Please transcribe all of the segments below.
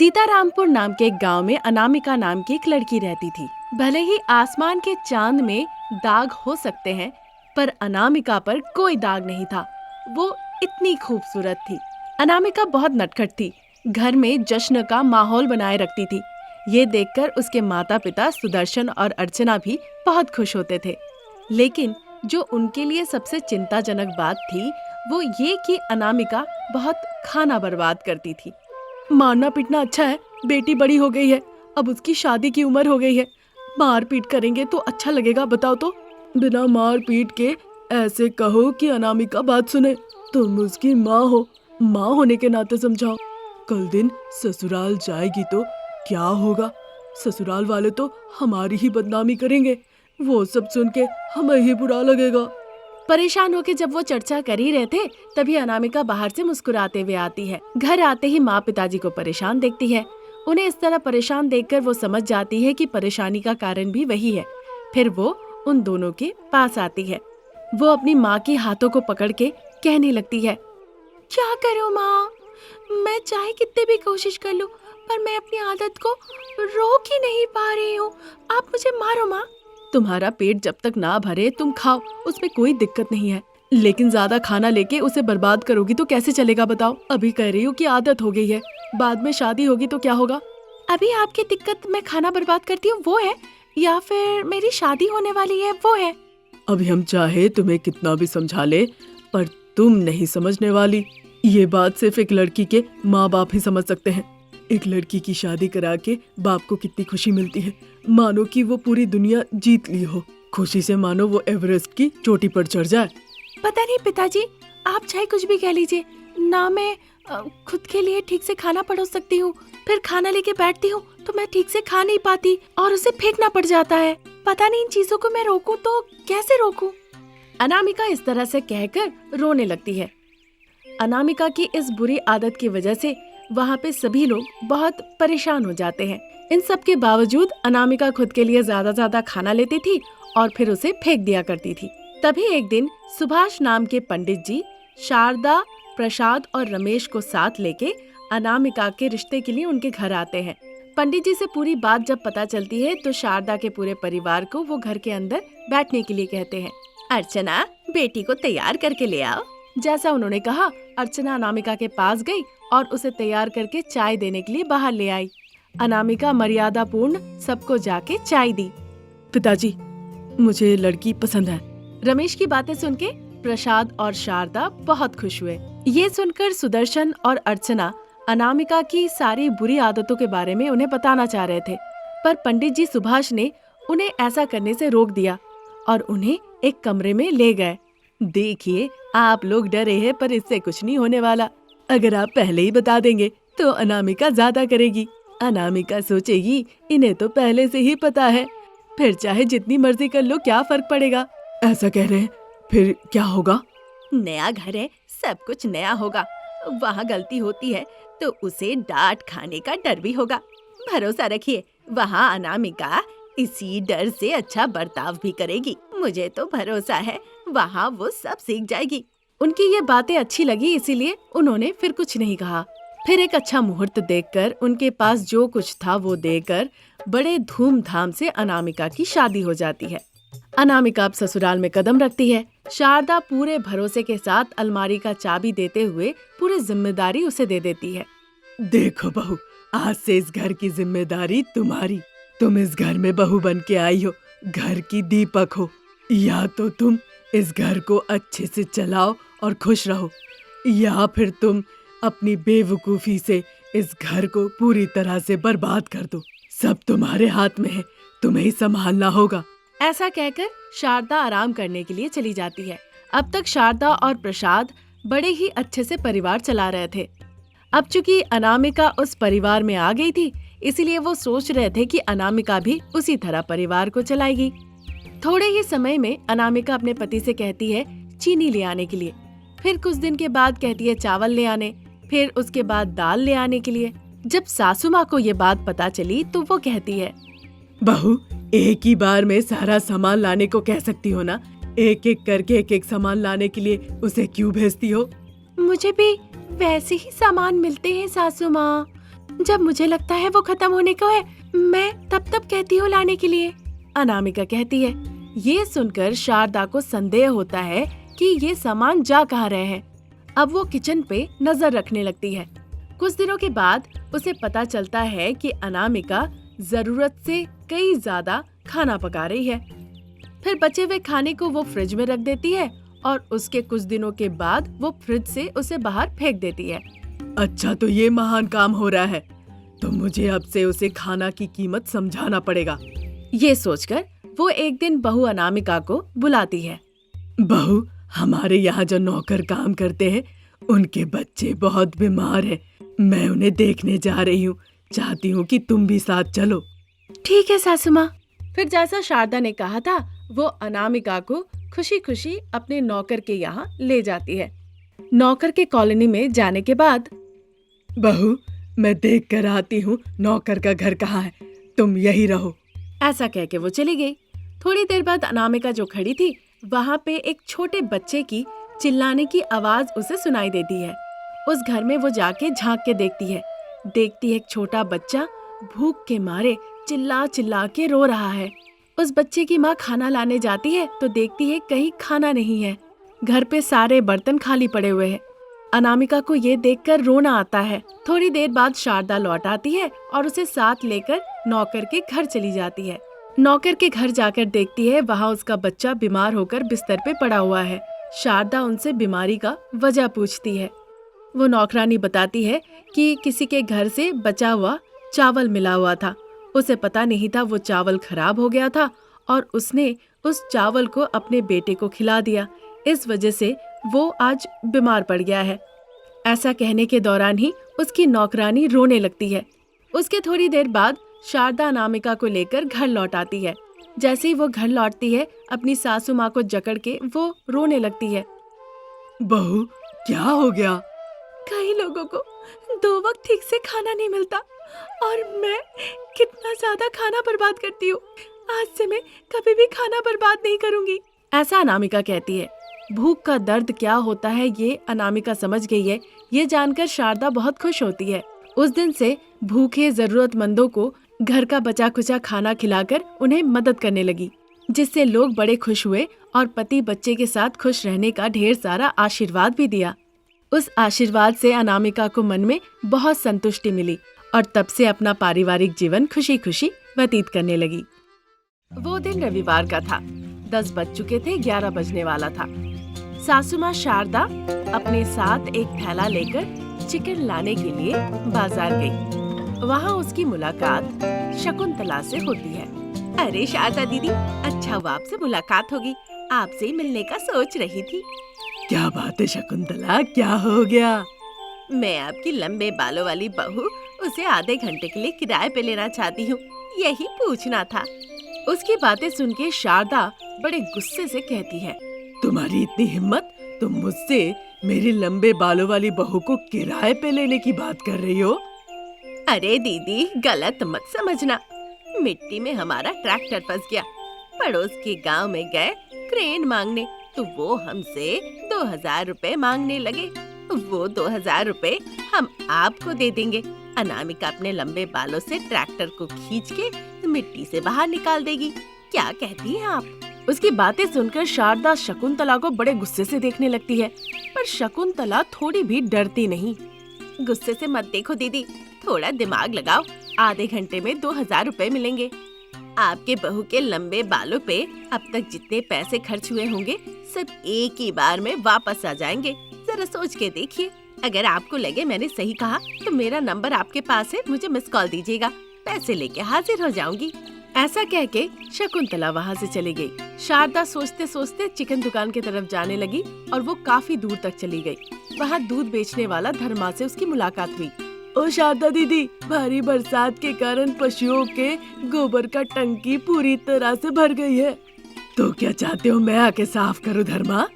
सीतारामपुर नाम के एक गांव में अनामिका नाम की एक लड़की रहती थी। भले ही आसमान के चांद में दाग हो सकते हैं, पर अनामिका पर कोई दाग नहीं था। वो इतनी खूबसूरत थी। अनामिका बहुत नटखट थी, घर में जश्न का माहौल बनाए रखती थी। ये देखकर उसके माता पिता सुदर्शन और अर्चना भी बहुत खुश होते थे। लेकिन जो उनके लिए सबसे चिंताजनक बात थी, वो ये कि अनामिका बहुत खाना बर्बाद करती थी। मारना पीटना अच्छा है, बेटी बड़ी हो गई है, अब उसकी शादी की उम्र हो गई है। मार पीट करेंगे तो अच्छा लगेगा, बताओ तो। बिना मार पीट के ऐसे कहो कि अनामिका बात सुने। तुम उसकी माँ हो, माँ होने के नाते समझाओ। कल दिन ससुराल जाएगी तो क्या होगा? ससुराल वाले तो हमारी ही बदनामी करेंगे। वो सब सुन के हमें ही बुरा लगेगा। परेशान होकर जब वो चर्चा कर ही रहे थे, तभी अनामिका बाहर से मुस्कुराते हुए आती है। घर आते ही माँ पिताजी को परेशान देखती है। उन्हें इस तरह परेशान देखकर वो समझ जाती है कि परेशानी का कारण भी वही है। फिर वो उन दोनों के पास आती है। वो अपनी माँ के हाथों को पकड़ के कहने लगती है, क्या करूँ माँ, मैं चाहे कितने भी कोशिश कर लूँ, पर मैं अपनी आदत को रोक ही नहीं पा रही हूँ। आप मुझे मारो माँ। तुम्हारा पेट जब तक ना भरे तुम खाओ, उसमें कोई दिक्कत नहीं है, लेकिन ज्यादा खाना लेके उसे बर्बाद करोगी तो कैसे चलेगा बताओ। अभी कह रही हूँ कि आदत हो गई है, बाद में शादी होगी तो क्या होगा। अभी आपकी दिक्कत मैं खाना बर्बाद करती हूँ वो है, या फिर मेरी शादी होने वाली है वो है? अभी हम चाहे तुम्हें कितना भी समझा ले, पर तुम नहीं समझने वाली। ये बात सिर्फ एक लड़की के माँ बाप ही समझ सकते हैं। एक लड़की की शादी करा के बाप को कितनी खुशी मिलती है, मानो कि वो पूरी दुनिया जीत ली हो। खुशी से मानो वो एवरेस्ट की चोटी पर चढ़ जाए। पता नहीं पिताजी, आप चाहे कुछ भी कह लीजिए ना, मैं खुद के लिए ठीक से खाना परोस सकती हूँ, फिर खाना लेके बैठती हूँ तो मैं ठीक से खा नहीं पाती और उसे फेंकना पड़ जाता है। पता नहीं इन चीजों को मैं रोकूं तो कैसे रोकूं? अनामिका इस तरह से कहकर रोने लगती है। अनामिका की इस बुरी आदत की वजह से वहाँ पे सभी लोग बहुत परेशान हो जाते हैं। इन सब के बावजूद अनामिका खुद के लिए ज्यादा खाना लेती थी और फिर उसे फेंक दिया करती थी। तभी एक दिन सुभाष नाम के पंडित जी शारदा, प्रसाद और रमेश को साथ लेके अनामिका के रिश्ते के लिए उनके घर आते हैं। पंडित जी से पूरी बात जब पता चलती है तो शारदा के पूरे परिवार को वो घर के अंदर बैठने के लिए कहते हैं। अर्चना, बेटी को तैयार करके ले आओ। जैसा उन्होंने कहा, अर्चना अनामिका के पास गई और उसे तैयार करके चाय देने के लिए बाहर ले आई। अनामिका मर्यादा पूर्ण सबको जाके चाय दी। पिताजी, मुझे लड़की पसंद है। रमेश की बातें सुन के प्रसाद और शारदा बहुत खुश हुए। ये सुनकर सुदर्शन और अर्चना अनामिका की सारी बुरी आदतों के बारे में उन्हें बताना चाह रहे थे, पर पंडित जी सुभाष ने उन्हें ऐसा करने से रोक दिया और उन्हें एक कमरे में ले गए। देखिए, आप लोग डरे हैं, पर इससे कुछ नहीं होने वाला। अगर आप पहले ही बता देंगे तो अनामिका ज्यादा करेगी। अनामिका सोचेगी इन्हें तो पहले से ही पता है, फिर चाहे जितनी मर्जी कर लो, क्या फर्क पड़ेगा। ऐसा कह रहे हैं, फिर क्या होगा? नया घर है, सब कुछ नया होगा। वहाँ गलती होती है तो उसे डांट खाने का डर भी होगा। भरोसा रखिए, वहाँ अनामिका इसी डर से अच्छा बर्ताव भी करेगी। मुझे तो भरोसा है वहाँ वो सब सीख जाएगी। उनकी ये बातें अच्छी लगी, इसीलिए उन्होंने फिर कुछ नहीं कहा। फिर एक अच्छा मुहूर्त देखकर उनके पास जो कुछ था वो देकर बड़े धूमधाम से अनामिका की शादी हो जाती है। अनामिका अब ससुराल में कदम रखती है। शारदा पूरे भरोसे के साथ अलमारी का चाबी देते हुए पूरी जिम्मेदारी उसे दे देती है। देखो बहू, आज से इस घर की जिम्मेदारी तुम्हारी। तुम इस घर में बहू बन के आई हो, घर की दीपक हो। या तो तुम इस घर को अच्छे से चलाओ और खुश रहो, या फिर तुम अपनी बेवकूफी से इस घर को पूरी तरह से बर्बाद कर दो। सब तुम्हारे हाथ में है, तुम्हें ही संभालना होगा। ऐसा कहकर शारदा आराम करने के लिए चली जाती है। अब तक शारदा और प्रसाद बड़े ही अच्छे से परिवार चला रहे थे। अब चूंकि अनामिका उस परिवार में आ गई थी, इसीलिए वो सोच रहे थे कि अनामिका भी उसी तरह परिवार को चलाएगी। थोड़े ही समय में अनामिका अपने पति से कहती है चीनी ले आने के लिए, फिर कुछ दिन के बाद कहती है चावल ले आने, फिर उसके बाद दाल ले आने के लिए। जब सासू माँ को ये बात पता चली तो वो कहती है, बहू, एक ही बार में सारा सामान लाने को कह सकती हो ना, एक एक करके एक एक सामान लाने के लिए उसे क्यों भेजती हो? मुझे भी वैसे ही सामान मिलते हैं सासू माँ, जब मुझे लगता है वो खत्म होने को है, मैं तब कहती हूँ लाने के लिए, अनामिका कहती है। ये सुनकर शारदा को संदेह होता है कि ये सामान जा कहाँ रहे हैं। अब वो किचन पे नजर रखने लगती है। कुछ दिनों के बाद उसे पता चलता है कि अनामिका जरूरत से कई ज्यादा खाना पका रही है। फिर बचे हुए खाने को वो फ्रिज में रख देती है और उसके कुछ दिनों के बाद वो फ्रिज से उसे बाहर फेंक देती है। अच्छा, तो ये महान काम हो रहा है, तो मुझे अब से उसे खाना की कीमत समझाना पड़ेगा। ये सोचकर वो एक दिन बहू अनामिका को बुलाती है। बहू, हमारे यहाँ जो नौकर काम करते हैं उनके बच्चे बहुत बीमार हैं। मैं उन्हें देखने जा रही हूँ, चाहती हूँ कि तुम भी साथ चलो। ठीक है सासू माँ। फिर जैसा शारदा ने कहा था, वो अनामिका को खुशी खुशी अपने नौकर के यहाँ ले जाती है। नौकर के कॉलोनी में जाने के बाद, बहू, मैं देख कर आती हूँ नौकर का घर कहाँ है, तुम यही रहो। ऐसा कह के वो चली गई। थोड़ी देर बाद अनामिका जो खड़ी थी, वहाँ पे एक छोटे बच्चे की चिल्लाने की आवाज उसे सुनाई देती है। उस घर में वो जाके झांक के देखती है एक छोटा बच्चा भूख के मारे चिल्ला चिल्ला के रो रहा है। उस बच्चे की माँ खाना लाने जाती है तो देखती है कहीं खाना नहीं है। घर पे सारे बर्तन खाली पड़े हुए हैं। अनामिका को ये देखकर रोना आता है। थोड़ी देर बाद शारदा लौट आती है और उसे साथ लेकर नौकर के घर चली जाती है। नौकर के घर जाकर देखती है वहाँ उसका बच्चा बीमार होकर बिस्तर पे पड़ा हुआ है। शारदा उनसे बीमारी का वजह पूछती है। वो नौकरानी बताती है कि किसी के घर से बचा हुआ चावल मिला हुआ था। उसे पता नहीं था वो चावल खराब हो गया था और उसने उस चावल को अपने बेटे को खिला दिया। इस वजह से वो आज बीमार पड़ गया है। ऐसा कहने के दौरान ही उसकी नौकरानी रोने लगती है। उसके थोड़ी देर बाद शारदा अनामिका को लेकर घर लौट आती है। जैसे ही वो घर लौटती है, अपनी सासू माँ को जकड़ के वो रोने लगती है। बहू, क्या हो गया? कई लोगों को 2 वक्त ठीक से खाना नहीं मिलता और मैं कितना ज्यादा खाना बर्बाद करती हूँ। आज से मैं कभी भी खाना बर्बाद नहीं करूँगी, ऐसा अनामिका कहती है। भूख का दर्द क्या होता है ये अनामिका समझ गई है। ये जानकर शारदा बहुत खुश होती है। उस दिन से भूखे जरूरतमंदों को घर का बचा खुचा खाना खिलाकर उन्हें मदद करने लगी, जिससे लोग बड़े खुश हुए और पति बच्चे के साथ खुश रहने का ढेर सारा आशीर्वाद भी दिया। उस आशीर्वाद से अनामिका को मन में बहुत संतुष्टि मिली और तब से अपना पारिवारिक जीवन खुशी खुशी व्यतीत करने लगी। वो दिन रविवार का था। 10 बज चुके थे, 11 बजने वाला था। सासू माँ शारदा अपने साथ एक थैला लेकर चिकन लाने के लिए बाजार गई। वहाँ उसकी मुलाकात शकुंतला से होती है। अरे शारदा दीदी, अच्छा हुआ आपसे मुलाकात होगी, आपसे ही मिलने का सोच रही थी। क्या बात है शकुंतला, क्या हो गया? मैं आपकी लंबे बालों वाली बहू, उसे आधे घंटे के लिए किराए पे लेना चाहती हूँ, यही पूछना था। उसकी बातें सुन के शारदा बड़े गुस्से से कहती है, तुम्हारी इतनी हिम्मत, तुम मुझसे मेरी लंबे बालों वाली बहू को किराए पे लेने की बात कर रही हो? अरे दीदी, गलत मत समझना, मिट्टी में हमारा ट्रैक्टर फंस गया। पड़ोस के गांव में गए क्रेन मांगने, तो वो हमसे 2000 रुपए मांगने लगे। वो 2000 रुपए हम आपको दे देंगे। अनामिका अपने लंबे बालों से ट्रैक्टर को खींच के मिट्टी से बाहर निकाल देगी। क्या कहती हैं आप? उसकी बातें सुनकर शारदा शकुंतला को बड़े गुस्से से देखने लगती है, पर शकुंतला थोड़ी भी डरती नहीं। गुस्से से मत देखो दीदी, थोड़ा दिमाग लगाओ, आधे घंटे में 2000 रुपए मिलेंगे। आपके बहू के लंबे बालों पे अब तक जितने पैसे खर्च हुए होंगे सब एक ही बार में वापस आ जाएंगे। जरा सोच के देखिए। अगर आपको लगे मैंने सही कहा तो मेरा नंबर आपके पास है, मुझे मिस कॉल दीजिएगा, पैसे लेके हाजिर हो जाऊंगी। ऐसा कह के शकुंतला वहाँ से चली गई। शारदा सोचते सोचते चिकन दुकान की तरफ जाने लगी और वो काफी दूर तक चली गई। वहाँ दूध बेचने वाला धर्मा से उसकी मुलाकात हुई। ओ शारदा दीदी, भारी बरसात के कारण पशुओं के गोबर का टंकी पूरी तरह से भर गई है, तो क्या चाहते हो मैं आके साफ करूं धर्मा?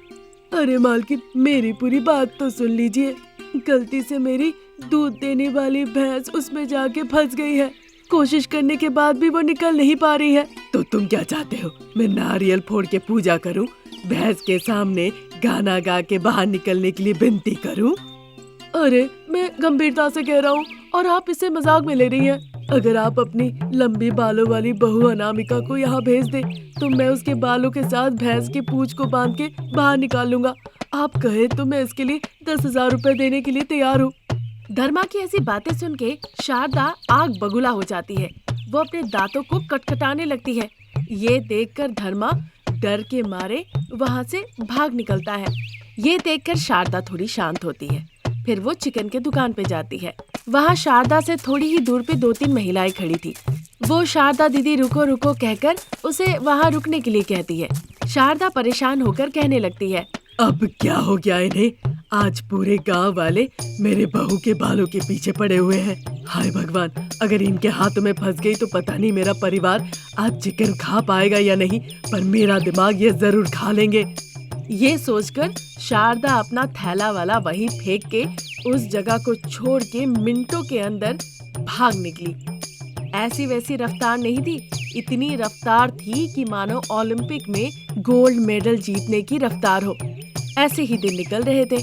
अरे मालकिन, मेरी पूरी बात तो सुन लीजिए। गलती से मेरी दूध देने वाली भैंस उसमें जाके फंस गई है। कोशिश करने के बाद भी वो निकल नहीं पा रही है। तो तुम क्या चाहते हो मैं नारियल फोड़ के पूजा करूं, भैंस के सामने गाना गा के बाहर निकलने के लिए विनती करूं? अरे मैं गंभीरता से कह रहा हूँ और आप इसे मजाक में ले रही हैं। अगर आप अपनी लंबी बालों वाली बहू अनामिका को यहाँ भेज दे तो मैं उसके बालों के साथ भैंस की पूंछ को बांध के बाहर निकाल लूंगा। आप कहे तो मैं इसके लिए 10,000 रुपए देने के लिए तैयार हूँ। धर्मा की ऐसी बातें सुन के शारदा आग बगुला हो जाती है। वो अपने दांतों को कटकटाने लगती है। ये देखकर धर्मा डर के मारे वहाँ से भाग निकलता है। ये देखकर शारदा थोड़ी शांत होती है। फिर वो चिकन के दुकान पे जाती है। वहाँ शारदा से थोड़ी ही दूर पे 2-3 महिलाएं खड़ी थी। वो शारदा दीदी रुको रुको कहकर उसे वहाँ रुकने के लिए कहती है। शारदा परेशान होकर कहने लगती है, अब क्या हो गया इन्हें? आज पूरे गांव वाले मेरे बहू के बालों के पीछे पड़े हुए हैं। हाय भगवान, अगर इनके हाथों में फंस गई तो पता नहीं मेरा परिवार आज चिकन खा पाएगा या नहीं, पर मेरा दिमाग ये जरूर खा लेंगे। ये सोचकर शारदा अपना थैला वाला वहीं फेंक के उस जगह को छोड़ के मिनटों के अंदर भाग निकली। ऐसी वैसी रफ्तार नहीं थी, इतनी रफ्तार थी कि मानो ओलंपिक में गोल्ड मेडल जीतने की रफ्तार हो। ऐसे ही दिन निकल रहे थे।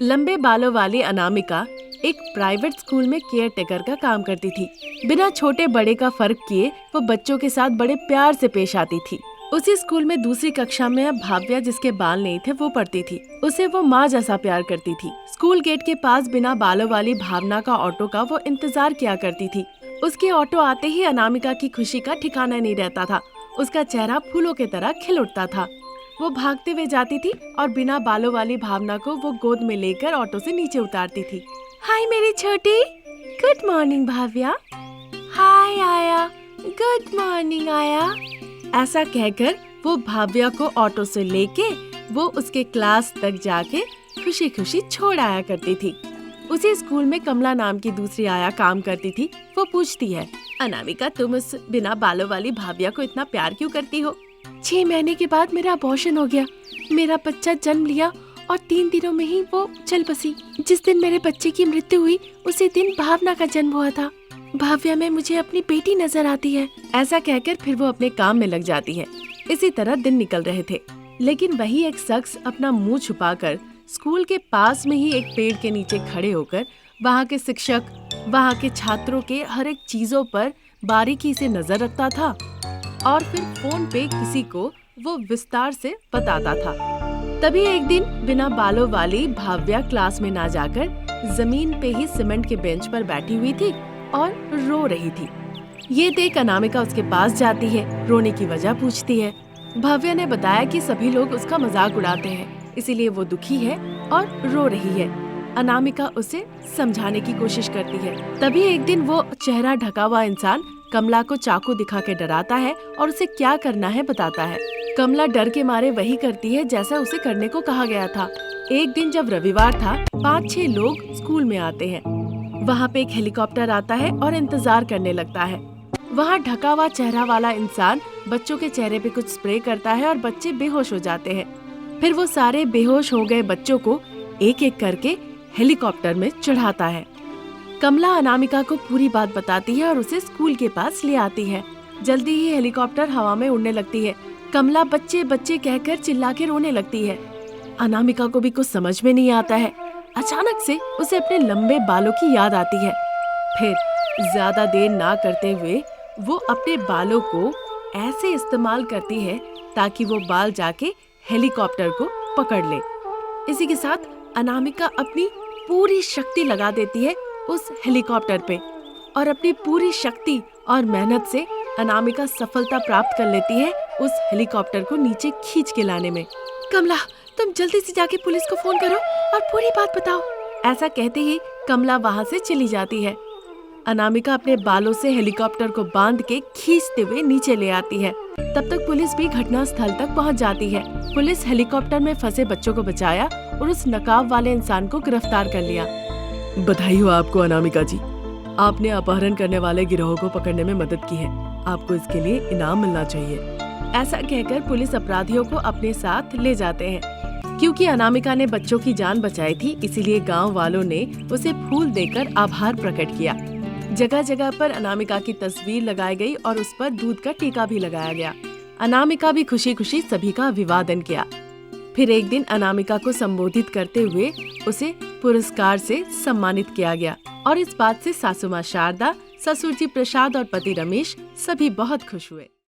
लंबे बालों वाली अनामिका एक प्राइवेट स्कूल में केयर टेकर का काम करती थी। बिना छोटे बड़े का फर्क किए वो बच्चों के साथ बड़े प्यार से पेश आती थी। उसी स्कूल में दूसरी कक्षा में अब भाव्या, जिसके बाल नहीं थे, वो पढ़ती थी। उसे वो माँ जैसा प्यार करती थी। स्कूल गेट के पास बिना बालों वाली भावना का ऑटो का वो इंतजार किया करती थी। उसके ऑटो आते ही अनामिका की खुशी का ठिकाना नहीं रहता था। उसका चेहरा फूलों की तरह खिल उठता था। वो भागते हुए जाती थी और बिना बालों वाली भावना को वो गोद में लेकर ऑटो से नीचे उतारती थी। हाय मेरी छोटी। Good morning Bhavya. हाय आया। गुड मॉर्निंग आया। ऐसा कहकर वो भाव्या को ऑटो से लेके वो उसके क्लास तक जाके खुशी खुशी छोड़ आया करती थी। उसी स्कूल में कमला नाम की दूसरी आया काम करती थी। वो पूछती है, अनामिका तुम उस बिना बालों वाली भाव्या को इतना प्यार क्यों करती हो? 6 महीने के बाद मेरा अबॉर्शन हो गया। मेरा बच्चा जन्म लिया और 3 दिनों में ही वो चल बसी। जिस दिन मेरे बच्चे की मृत्यु हुई उसी दिन भावना का जन्म हुआ था। भाव्या में मुझे अपनी बेटी नजर आती है। ऐसा कहकर फिर वो अपने काम में लग जाती है। इसी तरह दिन निकल रहे थे, लेकिन वही एक शख्स अपना मुंह छुपाकर स्कूल के पास में ही एक पेड़ के नीचे खड़े होकर वहाँ के शिक्षक, वहाँ के छात्रों के हर एक चीजों पर बारीकी से नजर रखता था और फिर फोन पे किसी को वो विस्तार से बताता था। तभी एक दिन बिना बालों वाली भाव्या क्लास में ना जाकर जमीन पे ही सीमेंट के बेंच पर बैठी हुई थी और रो रही थी। ये देख अनामिका उसके पास जाती है, रोने की वजह पूछती है। भाव्या ने बताया कि सभी लोग उसका मजाक उड़ाते हैं, इसीलिए वो दुखी है और रो रही है। अनामिका उसे समझाने की कोशिश करती है। तभी एक दिन वो चेहरा ढका हुआ इंसान कमला को चाकू दिखा के डराता है और उसे क्या करना है बताता है। कमला डर के मारे वही करती है जैसा उसे करने को कहा गया था। एक दिन जब रविवार था, 5-6 लोग स्कूल में आते हैं। वहाँ पे एक हेलीकॉप्टर आता है और इंतजार करने लगता है। वहाँ ढका हुआ चेहरा वाला इंसान बच्चों के चेहरे पे कुछ स्प्रे करता है और बच्चे बेहोश हो जाते हैं। फिर वो सारे बेहोश हो गए बच्चों को एक एक करके हेलीकॉप्टर में चढ़ाता है। कमला अनामिका को पूरी बात बताती है और उसे स्कूल के पास ले आती है। जल्दी ही हेलीकॉप्टर हवा में उड़ने लगती है। कमला बच्चे बच्चे कहकर चिल्ला के रोने लगती है। अनामिका को भी कुछ समझ में नहीं आता है। अचानक से उसे अपने लंबे बालों की याद आती है। फिर ज्यादा देर ना करते हुए वो अपने बालों को ऐसे इस्तेमाल करती है ताकि वो बाल जाके हेलीकॉप्टर को पकड़ ले। इसी के साथ अनामिका अपनी पूरी शक्ति लगा देती है उस हेलीकॉप्टर पे और अपनी पूरी शक्ति और मेहनत से अनामिका सफलता प्राप्त कर लेती है उस हेलीकॉप्टर को नीचे खींच के लाने में। कमला, तुम जल्दी से जाके पुलिस को फोन करो और पूरी बात बताओ। ऐसा कहते ही कमला वहाँ से चली जाती है। अनामिका अपने बालों से हेलीकॉप्टर को बांध के खींचते हुए नीचे ले आती है। तब तक पुलिस भी घटना स्थल तक पहुंच जाती है। पुलिस हेलीकॉप्टर में फंसे बच्चों को बचाया और उस नकाब वाले इंसान को गिरफ्तार कर लिया। बधाई हो आपको अनामिका जी, आपने अपहरण करने वाले गिरोह को पकड़ने में मदद की है। आपको इसके लिए इनाम मिलना चाहिए। ऐसा कहकर पुलिस अपराधियों को अपने साथ ले जाते हैं। क्योंकि अनामिका ने बच्चों की जान बचाई थी, इसीलिए गांव वालों ने उसे फूल देकर आभार प्रकट किया। जगह जगह पर अनामिका की तस्वीर लगाई गई और उस पर दूध का टीका भी लगाया गया। अनामिका भी खुशी खुशी सभी का अभिवादन किया। फिर एक दिन अनामिका को संबोधित करते हुए उसे पुरस्कार से सम्मानित किया गया और इस बात से सासू माँ शारदा, ससुर जी प्रसाद और पति रमेश सभी बहुत खुश हुए।